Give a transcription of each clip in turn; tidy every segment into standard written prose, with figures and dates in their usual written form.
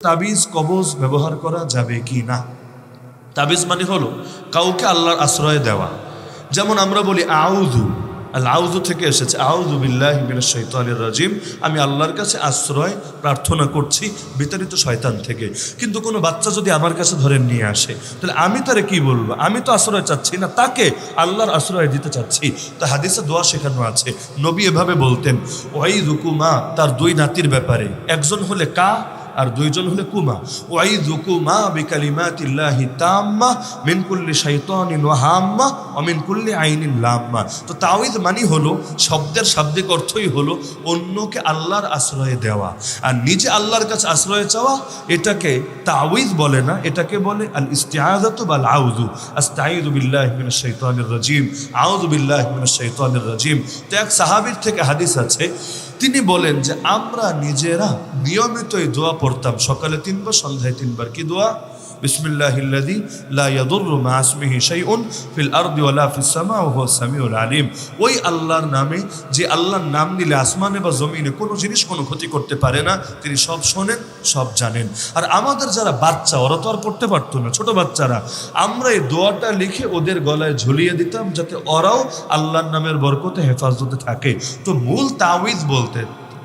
তাবিজ কবজ ব্যবহার করা যাবে কি না? তাবিজ মানে হলো কাউকে আল্লাহর আশ্রয় দেওয়া। যেমন আমরা বলি আউযু, আল আউযু থেকে এসেছে আউযু বিল্লাহি মিনাশ শাইতানির রাজিম, আমি আল্লাহর কাছে আশ্রয় প্রার্থনা করছি বিতাড়িত শয়তান থেকে। কিন্তু কোনো বাচ্চা যদি আমার কাছে ধরে নিয়ে আসে, তাহলে আমি তারে কি বলবো? আমি তো আশ্রয় চাচ্ছি না, তাকে আল্লাহর আশ্রয় দিতে চাচ্ছি। তা হাদিসে দোয়া শেখানো আছে, নবী এভাবে বলতেন ওয়াইযুকুমা, তার দুই নাতির ব্যাপারে, একজন হলে কা আর দুইজন হলে কুমা। ওয়াইযুকুমা বিকালিমাতিল্লাহি তাম্মা মিন কুল্লি শাইতানিন ওয়া হাম্মা ওয়া মিন কুল্লি আইনিন লাম্মা। তো তাওয়িজ মানে হলো, শব্দের শাব্দিক অর্থই হলো অন্যকে আল্লাহর আশ্রয় দেওয়া আর নিজে আল্লাহর কাছে আশ্রয় চাওয়া। এটাকে তাওয়িজ বলে না, এটাকে বলে আল ইস্তিআযাতু বাল আউযু। আস্তাঈযু বিল্লাহি মিনাশ শাইতানির রাজিম, আউযু বিল্লাহি মিনাশ শাইতানির রাজিম। তো এক সাহাবীর থেকে হাদিস আছে, তিনি বলেন যে আমরা নিজেরা নিয়মিতই দোয়া পড়তাম, সকালে 3 বার, সন্ধ্যায় 3 বার। কি দোয়া? বিসমিল্লাহিল্লাযী লা ইয়াদুররু মা ইসমিহি শাইউন ফিল আরদি ওয়ালা ফিস সামা ওয়া হুয়াস সামিউল আলিম। ওই আল্লাহর নামে, যে আল্লাহর নাম নিলে আসমানে বা জমিনে কোনো জিনিস কোনো ক্ষতি করতে পারে না, তিনি সব শোনেন, সব জানেন। আর আমাদের যারা বাচ্চা, ওরা তো আর পড়তে পারতো না, ছোট বাচ্চারা, আমরা এই দোয়াটা লিখে ওদের গলায় ঝুলিয়ে দিতাম, যাতে ওরাও আল্লাহর নামের বরকতে হেফাজতে থাকে। তো মূল তাওয়িজ বলতে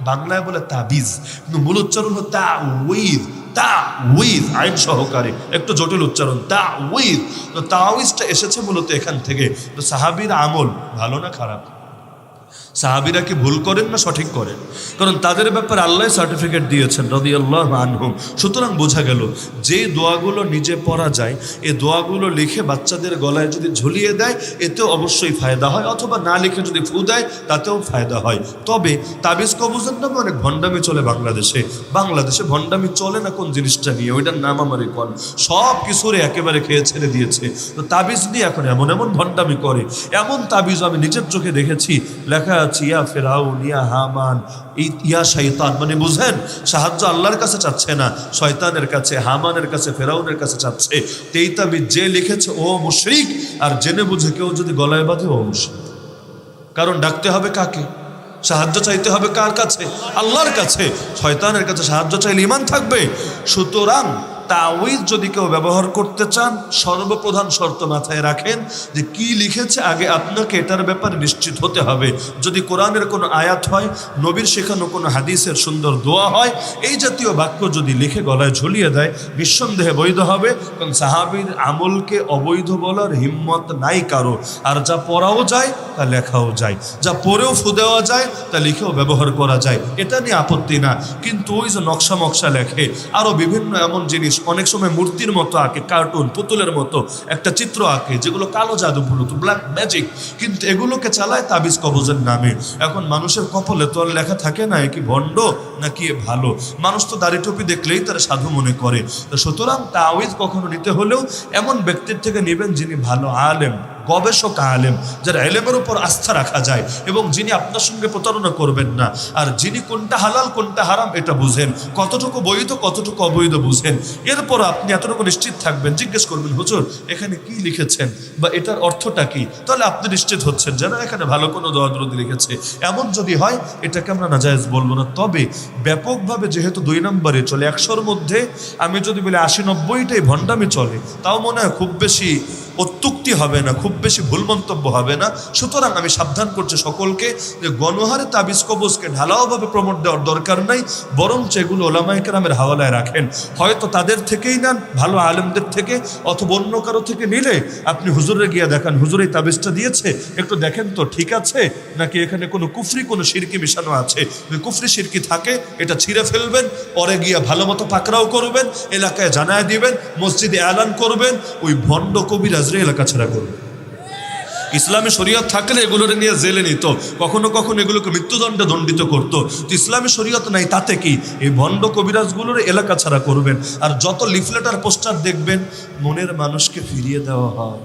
বাংলায় বলে তাবিজ, কিন্তু মূল উচ্চারণ হলো তাওয়িজ। তাওয়িজ আইন সহকারে, একটু জটিল উচ্চারণ, তাওয়িজ। তো তাওয়িজটা এসেছে মূলত এখান থেকে। তো সাহাবীর আমল ভালো না খারাপ? সাহাবীরা কি ভুল করেন না সঠিক করেন? কারণ তাদের ব্যাপারে আল্লাহ সার্টিফিকেট দিয়েছেন রাদিয়াল্লাহু আনহুম। সুতরাং বোঝা গেল যে দোয়াগুলো নিজে পড়া যায়, এই দোয়াগুলো লিখে বাচ্চাদের গলায় যদি ঝুলিয়ে দেয়, এতেও অবশ্যই ফায়দা হয়, অথবা না লিখে যদি ফু দেয় তাতেও ফায়দা হয়। তবে তাবিজ কবজের নামে অনেক ভণ্ডামি চলে বাংলাদেশে। বাংলাদেশে ভণ্ডামি চলে না কোন জিনিসটা নিয়ে, ওইটার নাম আমারই কন, সব কিছুরে একেবারে খেয়ে ছেড়ে দিয়েছে। তো তাবিজ নিয়ে এখন এমন এমন ভণ্ডামি করে, এমন তাবিজ আমি নিজের চোখে দেখেছি, লেখা আছে ইয়া ফিরাউন, ইয়া হামান, ইয়া শয়তান। মানে বুঝেন, সাহায্য আল্লাহর কাছে চাচ্ছে না, শয়তানের কাছে, হামানের কাছে, ফেরাউনের কাছে চাচ্ছে। এই তাবিজ যে লিখেছে ও মুশরিক, আর জেনে বুঝে কেউ যদি গলায় বাঁধে ও মুশরিক। কারণ ডাকতে হবে কাকে? সাহায্য চাইতে হবে কার কাছে? আল্লাহর কাছে। শয়তানের কাছে সাহায্য চাইলে ঈমান থাকবে? সুতরাং তাওয়িজ যদি কেউ ব্যবহার করতে চান, সর্বপ্রধান শর্ত মাথায় রাখেন যে কি লিখেছে, আগে আপনাকে এটার ব্যাপারে নিশ্চিত হতে হবে। যদি কোরআনের কোনো আয়াত হয়, নবীর শেখানো কোনো হাদিসের সুন্দর দোয়া হয়, এই জাতীয় বাক্য যদি লিখে গলায় ঝুলিয়ে দেয়, নিঃসন্দেহে বৈধ হবে। কারণ সাহাবীর আমলকে অবৈধ বলার হিম্মত নাই কারো। আর যা পড়াও যায় তা লেখাও যায়, যা পড়েও ফু দেওয়া যায় তা লিখেও ব্যবহার করা যায়, এটা নিয়ে আপত্তি না। কিন্তু ওই যে নকশা মকশা লেখে, আরও বিভিন্ন এমন জিনিস, অনেক সময় মূর্তির মতো আঁকে, কার্টুন পুতুলের মতো একটা চিত্র আঁকে, যেগুলো কালো জাদু, মূলত ব্ল্যাক ম্যাজিক, কিন্তু এগুলোকে চালায় তাবিজ কবজের নামে। এখন মানুষের কপালে তো আর লেখা থাকে না কি ভণ্ড নাকি ভালো। মানুষ তো দাড়ি টুপি দেখলেই তারা সাধু মনে করে। তো সুতরাং তাওয়িজ কখনো নিতে হলেও এমন ব্যক্তির থেকে নেবেন যিনি ভালো আলেম, গবেষক আলেম, যার এলেমের উপর আস্থা রাখা যায় এবং যিনি আপনার সঙ্গে প্রতারণা করবেন না, আর যিনি কোনটা হালাল কোনটা হারাম এটা বুঝেন, কতটুকু বৈধ কতটুকু অবৈধ বুঝেন। এরপর আপনি এতটুকু নিশ্চিত থাকবেন, জিজ্ঞেস করবেন হুজুর এখানে কি লিখেছেন বা এটার অর্থটা কি, তাহলে আপনি নিশ্চিত হচ্ছেন যে না, এখানে ভালো কোনো দোয়া দরুদ লিখেছে। এমন যদি হয় এটাকে আমরা নাজায়েজ বলবো না। তবে ব্যাপকভাবে যেহেতু 2 নম্বরে চলে, 100-র মধ্যে আমি যদি বলি 80-90টাই ভণ্ডামি চলে, তাও মনে হয় খুব বেশি অত্যুক্তি হবে না, খুব বেশি ভুল মন্তব্য হবে না। সুতরাং আমি সাবধান করছি সকলকে যে গণহারে তাবিজ কবজকে ঢালাওভাবে প্রমোট দেওয়ার দরকার নাই, বরঞ্চ এগুলো ওলামায়ে কেরামের হাওয়ালায় রাখেন। হয়তো তাদের থেকেই নেন, ভালো আলেমদের থেকে, অথবা অন্য কারো থেকে নিলে আপনি হুজুরে গিয়ে দেখান, হুজুর এই তাবিজটা দিয়েছে, একটু দেখেন তো ঠিক আছে নাকি এখানে কোনো কুফরি কোনো শিরকি মিশানো আছে। যদি কুফরি শিরকি থাকে এটা ছিঁড়ে ফেলবেন, পরে গিয়ে ভালো মতো পাকড়াও করবেন, এলাকায় জানায় দিবেন, মসজিদে এলান করবেন, ওই ভণ্ড কবিরাজ এলাকা ছাড়া করবে। ইসলামী শরীয়ত থাকলে এগুলোর নিয়ে জেলে নিত, কখনো কখনো এগুলোকে মৃত্যুদণ্ডে দণ্ডিত করতো। তো ইসলামী শরীয়ত নাই, তাতে কি এই ভণ্ড কবিরাজগুলোর এলাকা ছাড়া করবেন। আর যত লিফলেট আর পোস্টার দেখবেন, মনের মানুষকে ফিরিয়ে দেওয়া হয়,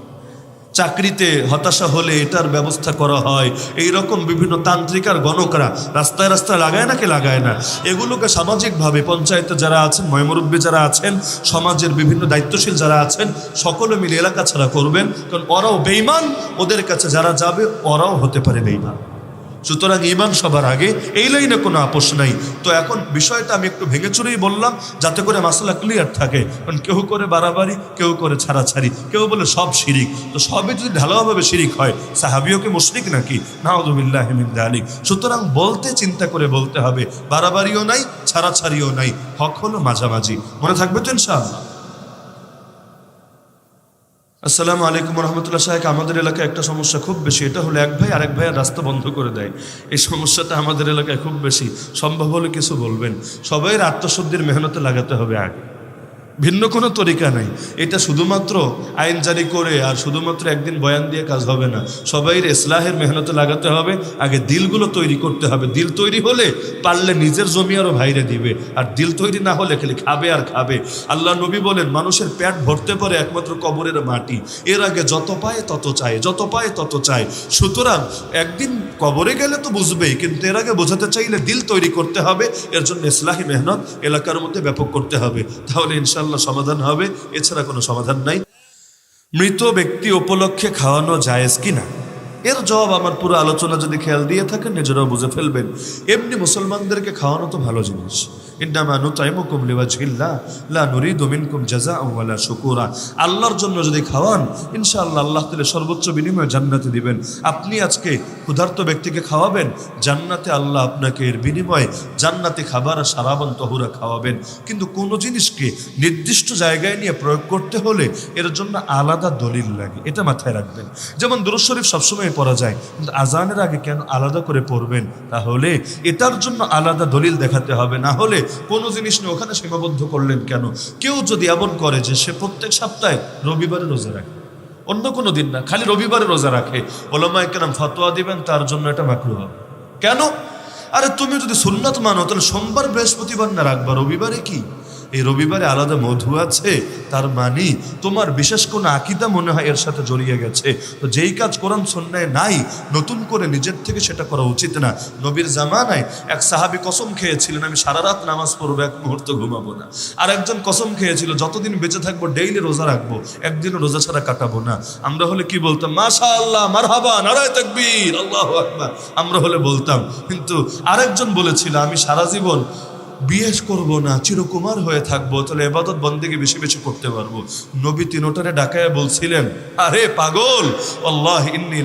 চাকরিতে হতাশা হলে এটার ব্যবস্থা করা হয়, এই রকম বিভিন্ন তান্ত্রিক আর গণকরা রাস্তায় রাস্তায় লাগায় নাকি লাগায় না। এগুলোকে সামাজিকভাবে পঞ্চায়েতে যারা আছেন, ময়মুরব্বী যারা আছেন, সমাজের বিভিন্ন দায়িত্বশীল যারা আছেন, সকলে মিলে এলাকা ছাড়া করবেন। কারণ ওরাও বেঈমান, ওদের কাছে যারা যাবে ওরাও হতে পারে বেঈমান। সুতরাং ঈমান সবার আগে, এই লাইনে কোনো আপোষ নাই। তো এখন বিষয়টা আমি একটু ভেঙে চুরেই বললাম যাতে করে মাসলা ক্লিয়ার থাকে। কারণ কেউ করে বাড়াবাড়ি, কেউ করে ছাড়াছাড়ি, কেউ বলে সব শিরিক। তো সবই যদি ঢালাওভাবে শিরিক হয়, সাহাবিও কি মুশরিক নাকি? নাউযুবিল্লাহি মিন যালিক। সুতরাং বলতে চিন্তা করে বলতে হবে, বাড়াবাড়িও নাই, ছাড়াছাড়িও নাই, হক হলো মাঝামাঝি। মনে থাকবে তো ইনশাআল্লাহ? আসসালামু আলাইকুম রহমতুল্লাহ সাহেব, আমাদের এলাকায় একটা সমস্যা খুব বেশি, এটা হলো এক ভাই আরেক ভাইয়ের রাস্তা বন্ধ করে দেয়। এই সমস্যাটা আমাদের এলাকায় খুব বেশি। সম্ভব হলে কিছু বলবেন। সবাই আত্মশুদ্ধির মেহনতে লাগাতে হবে আগে, ভিন্ন কোনো তরিকা নাই। এটা শুধুমাত্র আইন জারি করে আর শুধুমাত্র একদিন বয়ান দিয়ে কাজ হবে না। সবাই ইসলাহের মেহনতে লাগাতে হবে। আগে দিলগুলো তৈরি করতে হবে। দিল তৈরি হলে পারলে নিজের জমি আরও ভাইরে দিবে, আর দিল তৈরি না হলে খালি খাবে আর খাবে। আল্লাহ নবী বলেন, মানুষের পেট ভরতে পারে একমাত্র কবরের মাটি। এর আগে যত পায় তত চায়, যত পায় তত চায়। সুতরাং একদিন কবরে গেলে তো বুঝবেই, কিন্তু এর আগে বোঝাতে চাইলে দিল তৈরি করতে হবে। এর জন্য ইসলাহি মেহনত এলাকার মধ্যে ব্যাপক করতে হবে, তাহলে ইনশাআল্লাহ সমাধান হবে। এছাড়া কোনো সমাধান নাই। মৃত ব্যক্তি উপলক্ষে খাওয়ানো জায়েজ কিনা, এর জবাব আমার পুরো আলোচনা যদি খেয়াল দিয়ে থাকেন নিজেরাও বুঝে ফেলবেন। এমনি মুসলমানদেরকে খাওয়ানো তো ভালো জিনিস। ইন্নামা নুতঈমুকুম লিওয়াজহিল্লাহ লা নুরিদু মিনকুম জাযাআন ওয়ালা শুকুরা। আল্লাহর জন্য যদি খাওয়ান, ইনশাআল্লাহ আল্লাহ তাআলা সর্বোচ্চ বিনিময়ে জান্নাতে দিবেন। আপনি আজকে ক্ষুধার্ত ব্যক্তিকে খাওয়াবেন, জান্নাতে আল্লাহ আপনাকে এর বিনিময়ে জান্নাতি খাবার আর সারাবান তহুরা খাওয়াবেন। কিন্তু কোনো জিনিসকে নির্দিষ্ট জায়গায় নিয়ে প্রয়োগ করতে হলে এর জন্য আলাদা দলিল লাগে, এটা মাথায় রাখবেন। যেমন দুরূদ শরীফ সবসময় পড়া যায়, কিন্তু আজানের আগে কেন আলাদা করে পড়বেন? তাহলে এটার জন্য আলাদা দলিল দেখাতে হবে। না হলে কোনো জিনিস নিয়ে ওখানে সীমাবদ্ধ করলেন কেন? কেউ যদি এমন করে যে সে প্রত্যেক সপ্তাহে রবিবারে রোজা রাখে, অন্য কোনো দিন না, খালি রবিবারে রোজা রাখে, ওলামায়ে কেরাম ফতোয়া দিবেন তার জন্য এটা মাকরুহ হবে। কেন? আরে তুমি যদি সুন্নাত মানো তাহলে সোমবার বৃহস্পতিবার না রাখবা, রবিবারে কি? এই রবিবারে আলাদা মধু আছে, তার মানে তোমার বিশেষ কোনো আকীদা মনে হয় এর সাথে জড়িয়ে গেছে। তো যেই কাজ কোরআন সুন্নায় নাই, নতুন করে নিজের থেকে সেটা করা উচিত না। নবীর জামানায় এক সাহাবী কসম খেয়েছিলেন, আমি সারা রাত নামাজ পড়বো, এক মুহূর্ত ঘুমাবো না। আর একজন কসম খেয়েছিল, যতদিন বেঁচে থাকবো ডেইলি রোজা রাখবো, একদিনও রোজা ছাড়া কাটাবো না। আমরা হলে কি বলতাম? মাশাআল্লাহ, মারহাবা, নারায়ে তাকবীর, আল্লাহু আকবার, আমরা হলে বলতাম। কিন্তু আরেকজন বলেছিল, আমি সারা জীবন বিয়ে করব না, চিরকুমার হয়ে থাকবো, তাহলে ইবাদত বন্দেগী বেশি বেশি করতে পারবো। নবী তিনোটারে ডাকায় বলছিলেন, আরে পাগল, আল্লাহি ইন্নী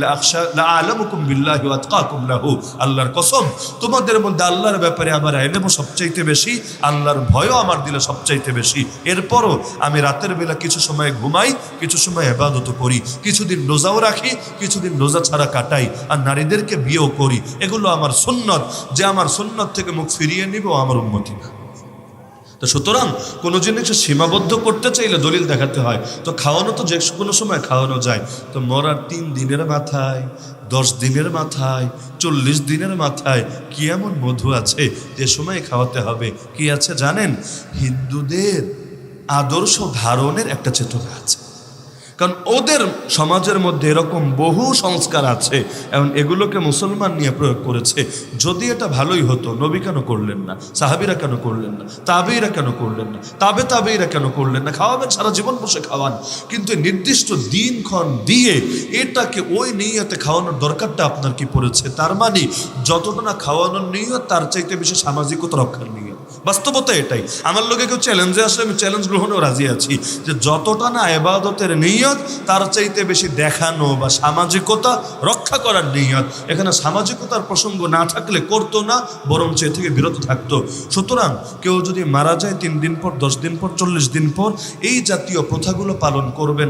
লাআলামুকুম বিল্লাহি ওয়া আতকাকুম লাহু, আল্লাহর কসম তোমাদের মধ্যে আল্লাহর ব্যাপারে আমার ইলমও সবচাইতে বেশি, আল্লাহর ভয়ও আমার দিলে সবচাইতে বেশি। এরপরও আমি রাতের বেলা কিছু সময় ঘুমাই, কিছু সময় ইবাদত করি, কিছুদিন রোজাও রাখি, কিছুদিন রোজা ছাড়া কাটাই, আর নারীদেরকে বিয়েও করি। এগুলো আমার সুন্নত। যে আমার সুন্নত থেকে মুখ ফিরিয়ে নিব আমার উম্মত না। তো সুতরাং কোনো জিনিসকে সীমাবদ্ধ করতে চাইলে দলিল দেখাতে হয়। তো খাওয়ানো তো যে কোনো সময় খাওয়ানো যায়। তো মরার 3 দিনের মাথায়, 10 দিনের মাথায়, 40 দিনের মাথায় কি এমন মধু আছে যে সময় খাওয়াতে হবে? কি আছে জানেন? হিন্দুদের আদর্শ ধারণের একটা চেতনা আছে। কারণ ওদের সমাজের মধ্যে এরকম বহু সংস্কার আছে, এবং এগুলোকে মুসলমান নিয়ে প্রয়োগ করেছে। যদি এটা ভালোই হতো, নবী কেন করলেন না? সাহাবীরা কেন করলেন না? তাবেঈরা কেন করলেন না? তাবেঈরা কেন করলেন না? খাওয়াবেন, সারা জীবন বসে খাওয়ান, কিন্তু নির্দিষ্ট দিনক্ষণ দিয়ে এটাকে ওই নিয়তে খাওয়ানোর দরকারটা আপনার কি পড়েছে? তার মানে যতটা না খাওয়ানোর নিয়ত, তার চাইতে বেশি সামাজিকতা রক্ষার নিয়ত। বাস্তবতা এটাই। আমার লোকে কেউ চ্যালেঞ্জে আসলে আমি চ্যালেঞ্জ গ্রহণেও রাজি আছি, যে যতটা না ইবাদতের নিয়ত, তার চাইতে বেশি দেখানো বা সামাজিকতা রক্ষা করার নিয়ত। এখানে সামাজিকতার প্রসঙ্গ না থাকলে করতো না, বরং সে থেকে বিরত থাকতো। সুতরাং কেউ যদি মারা যায় 3 দিন পর, 10 দিন পর, 40 দিন পর, এই জাতীয় প্রথাগুলো পালন করবেন না।